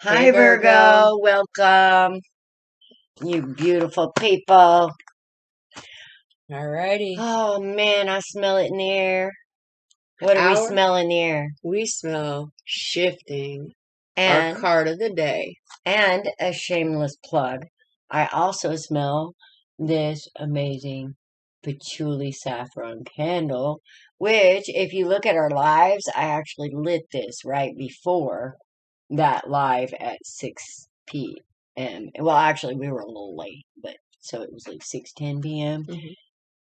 Hey Hi, Virgo. Virgo. Welcome, you beautiful people. Alrighty. Oh man, I smell it in the air. What do we Our smell in the air? we smell shifting. Our And card of the day. a shameless plug. I also smell this amazing patchouli saffron candle, which if you look at our lives, I actually lit this right before that live at 6 p.m. Well, actually, we were a little late, but so it was like 6:10 p.m. Mhm.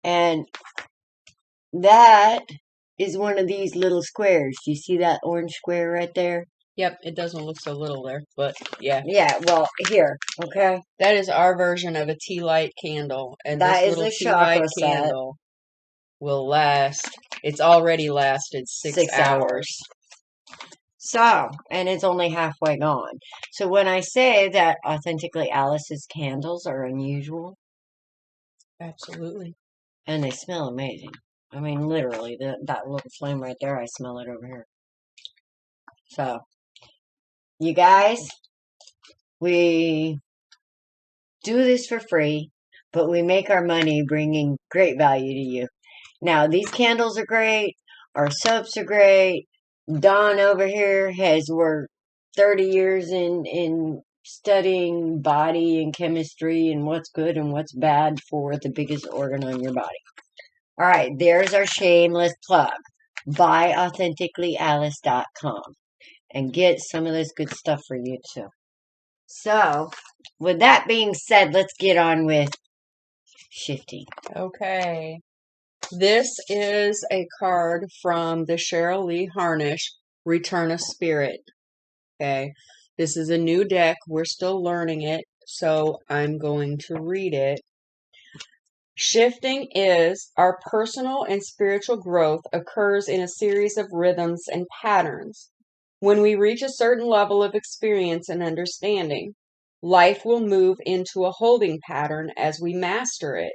And that is one of these little squares. Do you see that orange square right there? Yep, it doesn't look so little there, but yeah. Yeah, well, here, okay? That is our version of a tea light candle, and this That is little a tea light chakra set, candle will last. It's already lasted 6 6 hours. hours. So, and it's only halfway gone. So when I say that Authentically Alice's candles are unusual, Absolutely. and they smell amazing. I mean, literally, that little flame right there, I smell it over here. So, you guys, we do this for free, but we make our money bringing great value to you. Now, these candles are great. Our soaps are great. Dawn over here has worked 30 years in studying body and chemistry and what's good and what's bad for the biggest organ on your body. All right, there's our shameless plug. Buy authenticallyalice.com and get some of this good stuff for you too. So, with that being said, let's get on with shifting. Okay. This is a card from the Cheryl Lee Harnish Return of Spirit. Okay. This is a new deck. We're still learning it, so I'm going to read it. Shifting is our personal and spiritual growth occurs in a series of rhythms and patterns. When we reach a certain level of experience and understanding, life will move into a holding pattern as we master it.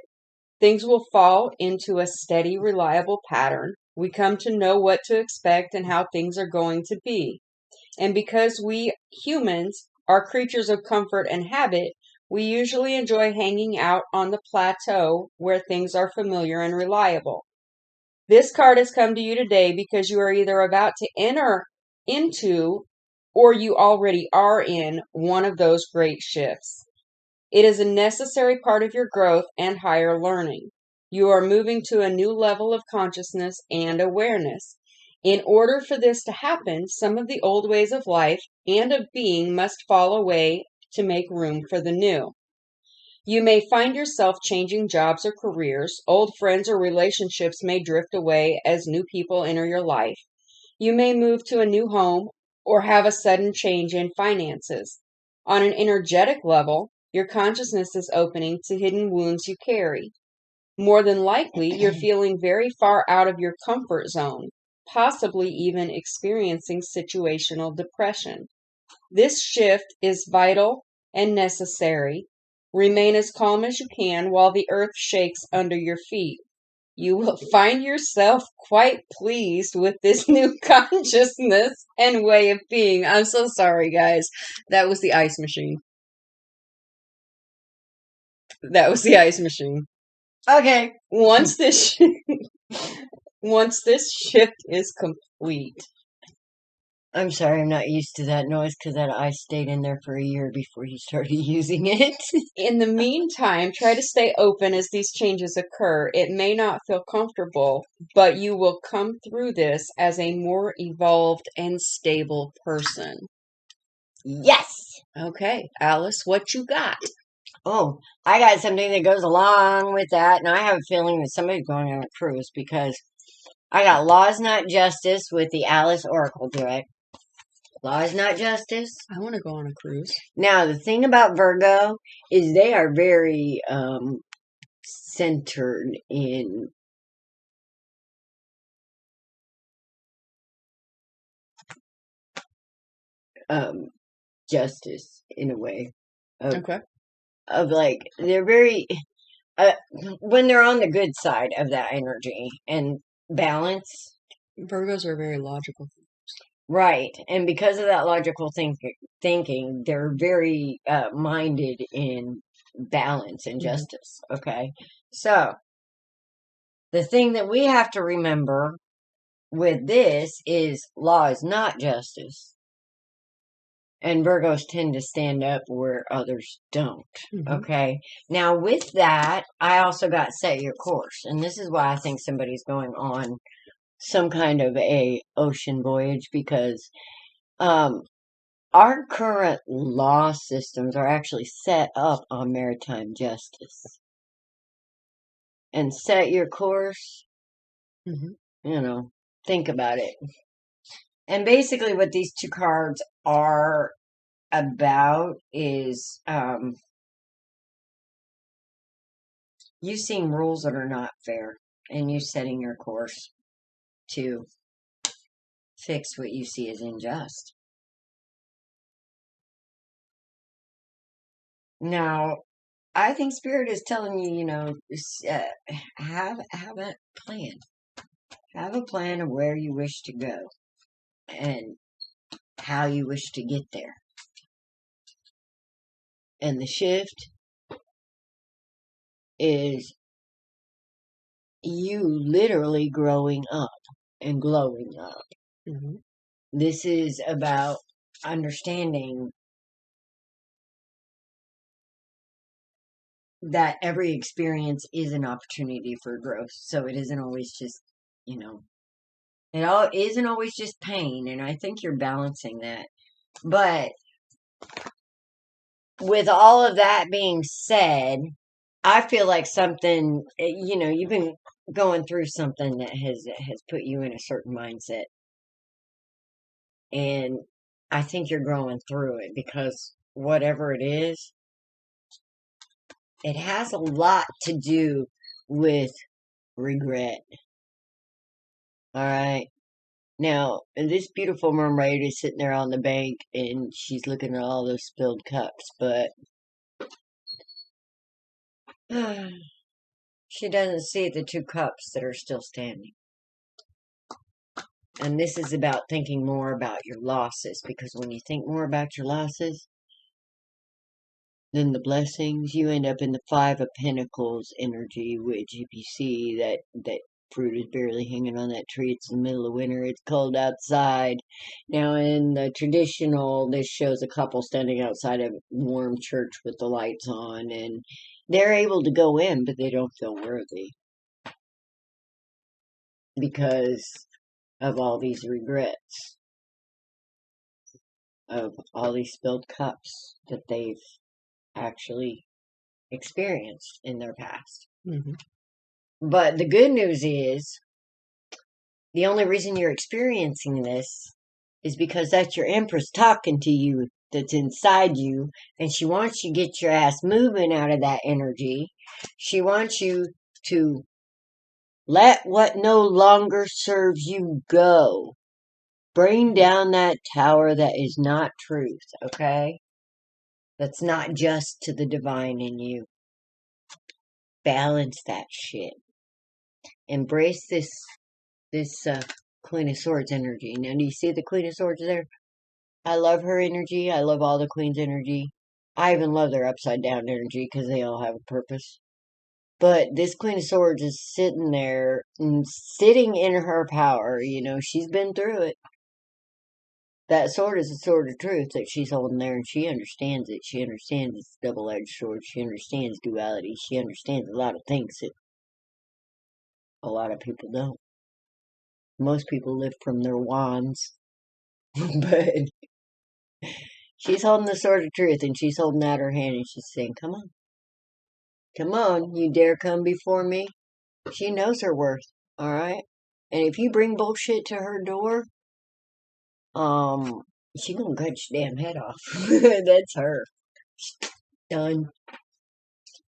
Things will fall into a steady, reliable pattern. We come to know what to expect and how things are going to be. And because we humans are creatures of comfort and habit, we usually enjoy hanging out on the plateau where things are familiar and reliable. This card has come to you today because you are either about to enter into or you already are in one of those great shifts. It is a necessary part of your growth and higher learning. You are moving to a new level of consciousness and awareness. In order for this to happen, some of the old ways of life and of being must fall away to make room for the new. You may find yourself changing jobs or careers. Old friends or relationships may drift away as new people enter your life. You may move to a new home or have a sudden change in finances. On an energetic level, your consciousness is opening to hidden wounds you carry. More than likely, you're feeling very far out of your comfort zone, possibly even experiencing situational depression. This shift is vital and necessary. Remain as calm as you can while the earth shakes under your feet. You will find yourself quite pleased with this new consciousness and way of being. I'm so sorry, guys. That was the ice machine. That was the ice machine. Okay. Once this once this shift is complete. I'm sorry, I'm not used to that noise because that I stayed in there for a year before you started using it. In the meantime, try to stay open as these changes occur. It may not feel comfortable, but you will come through this as a more evolved and stable person. Yes. Okay, Alice, what you got? Oh, I got something that goes along with that, and I have a feeling that somebody's going on a cruise because I got Law is Not Justice with the Alice Oracle deck. Law is Not Justice. I want to go on a cruise. Now, the thing about Virgo is they are very centered in justice in a way. Okay. Of like, they're very, when they're on the good side of that energy and balance. Virgos are very logical. Right. And because of that logical thinking, they're very minded in balance and justice. Okay. So the thing that we have to remember with this is law is not justice. And Virgos tend to stand up where others don't. Okay. Now, with that, I also got set your course. And this is why I think somebody's going on some kind of a ocean voyage, because our current law systems are actually set up on maritime justice. And set your course, think about it. And basically what these two cards are about is you seeing rules that are not fair and you setting your course to fix what you see as unjust. Now, I think Spirit is telling you, have a plan. Have a plan of where you wish to go and how you wish to get there. And the shift is you literally growing up and glowing up. This is about understanding that every experience is an opportunity for growth. So it isn't always just, it all isn't always just pain. And I think you're balancing that. But with all of that being said, I feel like something, you've been going through something that has put you in a certain mindset. And I think you're growing through it, because whatever it is, it has a lot to do with regret. All right. Now, this beautiful mermaid is sitting there on the bank and she's looking at all those spilled cups, but she doesn't see the two cups that are still standing. And this is about thinking more about your losses, because when you think more about your losses than the blessings, you end up in the Five of Pentacles energy, which if you see that fruit is barely hanging on that tree, it's in the middle of winter, it's cold outside. Now in the traditional, this shows a couple standing outside a warm church with the lights on, and they're able to go in, but they don't feel worthy because of all these regrets, of all these spilled cups that they've actually experienced in their past. But the good news is, the only reason you're experiencing this is because that's your Empress talking to you, that's inside you, and she wants you to get your ass moving out of that energy. She wants you to let what no longer serves you go. Bring down that tower that is not truth, okay? That's not just to the divine in you. Balance that shit. Embrace this Queen of Swords energy. Now, do you see the Queen of Swords there? I love her energy. I love all the Queen's energy. I even love their upside down energy, because they all have a purpose. But this Queen of Swords is sitting there, and sitting in her power. She's been through it. That sword is a sword of truth that she's holding there, and she understands it. She understands it's a double-edged sword. She understands duality. She understands a lot of things that a lot of people don't. Most people live from their wands. But she's holding the sword of truth, and she's holding out her hand, and she's saying, come on. Come on, you dare come before me? She knows her worth, alright? And if you bring bullshit to her door, she gonna cut your damn head off. That's her. Done.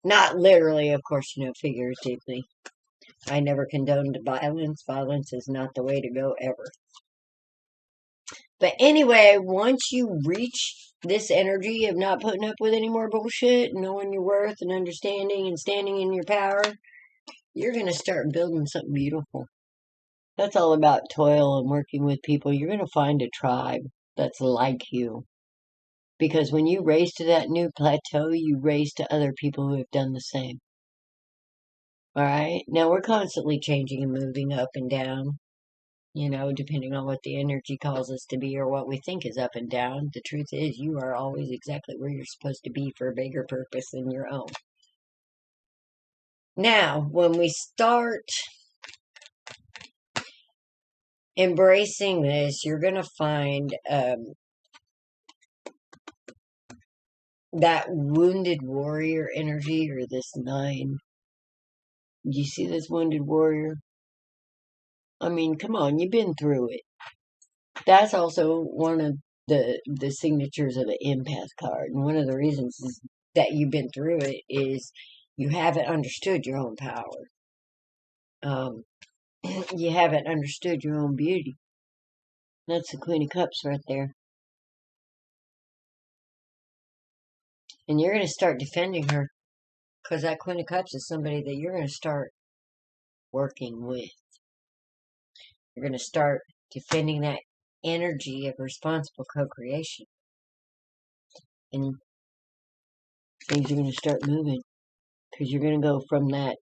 Not literally, of course, figuratively. I never condoned violence. Violence is not the way to go ever. But anyway, once you reach this energy of not putting up with any more bullshit, knowing your worth and understanding and standing in your power, you're going to start building something beautiful. That's all about toil and working with people. You're going to find a tribe that's like you. Because when you raise to that new plateau, you raise to other people who have done the same. All right? Now we're constantly changing and moving up and down, depending on what the energy calls us to be or what we think is up and down. The truth is, you are always exactly where you're supposed to be for a bigger purpose than your own. Now, when we start embracing this, you're going to find that wounded warrior energy, or this 9. Do you see this wounded warrior? I mean, come on, you've been through it. That's also one of the signatures of the empath card. And one of the reasons is that you've been through it is you haven't understood your own power. You haven't understood your own beauty. That's the Queen of Cups right there. And you're going to start defending her. Because that Queen of Cups is somebody that you're going to start working with. You're going to start defending that energy of responsible co-creation. And things are going to start moving. Because you're going to go from that.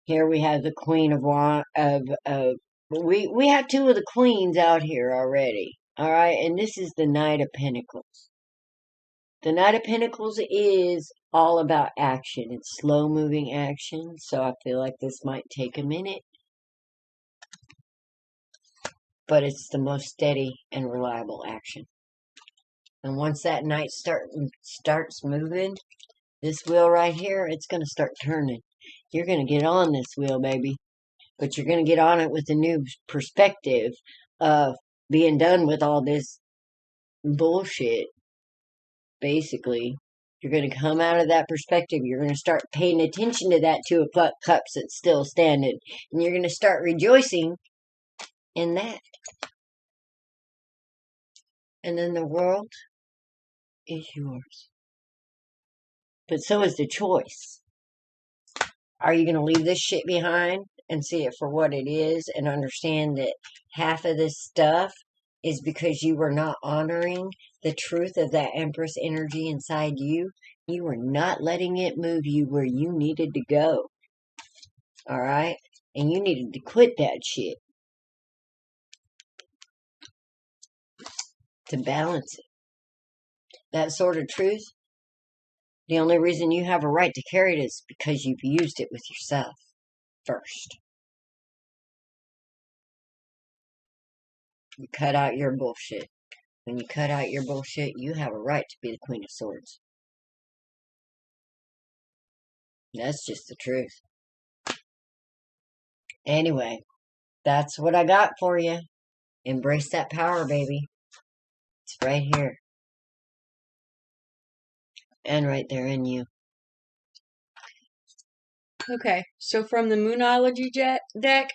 Here we have the Queen of we have 2 of the queens out here already. All right. And this is the Knight of Pentacles. The Knight of Pentacles is all about action. It's slow moving action. So I feel like this might take a minute. But it's the most steady and reliable action. And once that Knight starts moving, this wheel right here, it's going to start turning. You're going to get on this wheel, baby. But you're going to get on it with a new perspective of being done with all this bullshit, basically. You're going to come out of that perspective. You're going to start paying attention to that 2 of Cups that's still standing. And you're going to start rejoicing in that. And then the world is yours. But so is the choice. Are you going to leave this shit behind and see it for what it is and understand that half of this stuff is because you were not honoring the truth of that Empress energy inside you? You were not letting it move you where you needed to go. All right? And you needed to quit that shit to balance it. That sort of truth, the only reason you have a right to carry it is because you've used it with yourself first. You cut out your bullshit. When you cut out your bullshit, you have a right to be the Queen of Swords. That's just the truth. Anyway, that's what I got for you. Embrace that power, baby. It's right here. And right there in you. Okay, so from the Moonology deck,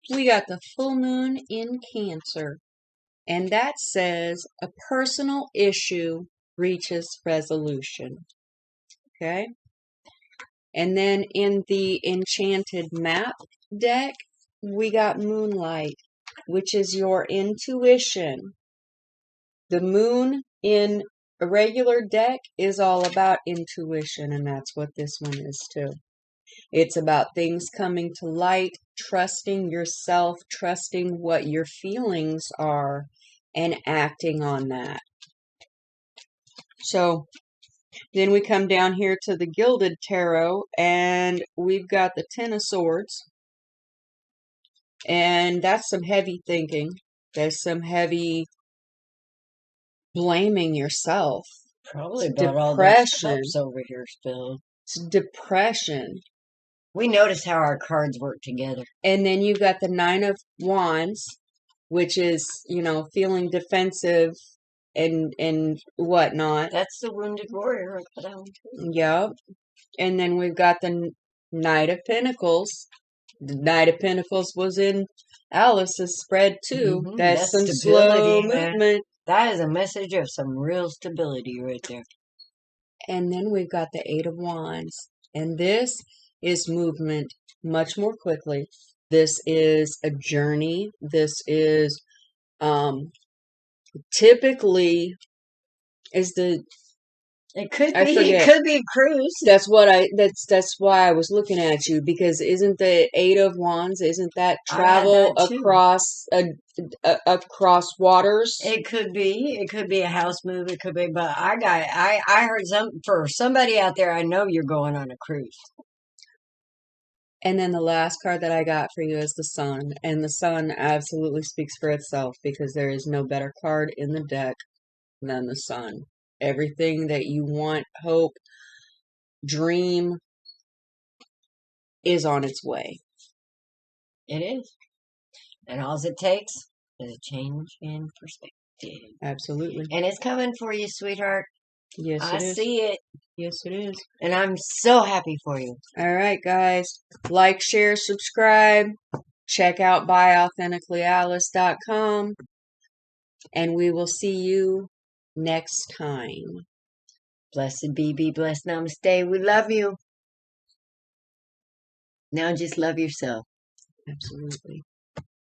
we got the full moon in Cancer. And that says a personal issue reaches resolution. Okay? And then in the Enchanted Map deck, we got Moonlight, which is your intuition. The moon in a regular deck is all about intuition, and that's what this one is too. It's about things coming to light, trusting yourself, trusting what your feelings are, and acting on that. So then we come down here to the Gilded Tarot, and we've got the Ten of Swords. And that's some heavy thinking. There's some heavy blaming yourself. Probably about all those cups over here spilled. It's depression. We notice how our cards work together. And then you've got the Nine of Wands, which is, feeling defensive and whatnot. That's the Wounded Warrior. I put on too. Yep. And then we've got the Knight of Pentacles. The Knight of Pentacles was in Alice's spread too. Mm-hmm. That's some slow movement. That is a message of some real stability right there. And then we've got the Eight of Wands. And this is movement much more quickly. This is a journey. This is typically is the It could I be. forget. It could be a cruise. That's why I was looking at you, because isn't the Eight of Wands, isn't that I had travel that too. across waters? It could be. It could be a house move. It could be. But I heard for somebody out there. I know you're going on a cruise. And then the last card that I got for you is the Sun, and the Sun absolutely speaks for itself, because there is no better card in the deck than the Sun. Everything that you want, hope, dream is on its way. It is. And all it takes is a change in perspective. Absolutely. And it's coming for you, sweetheart. Yes, I it is. see it. Yes, it is. And I'm so happy for you. All right, guys. Like, share, subscribe. Check out buyauthenticallyalice.com. And we will see you next time. Blessed be blessed. Namaste. We love you. Now just love yourself. Absolutely.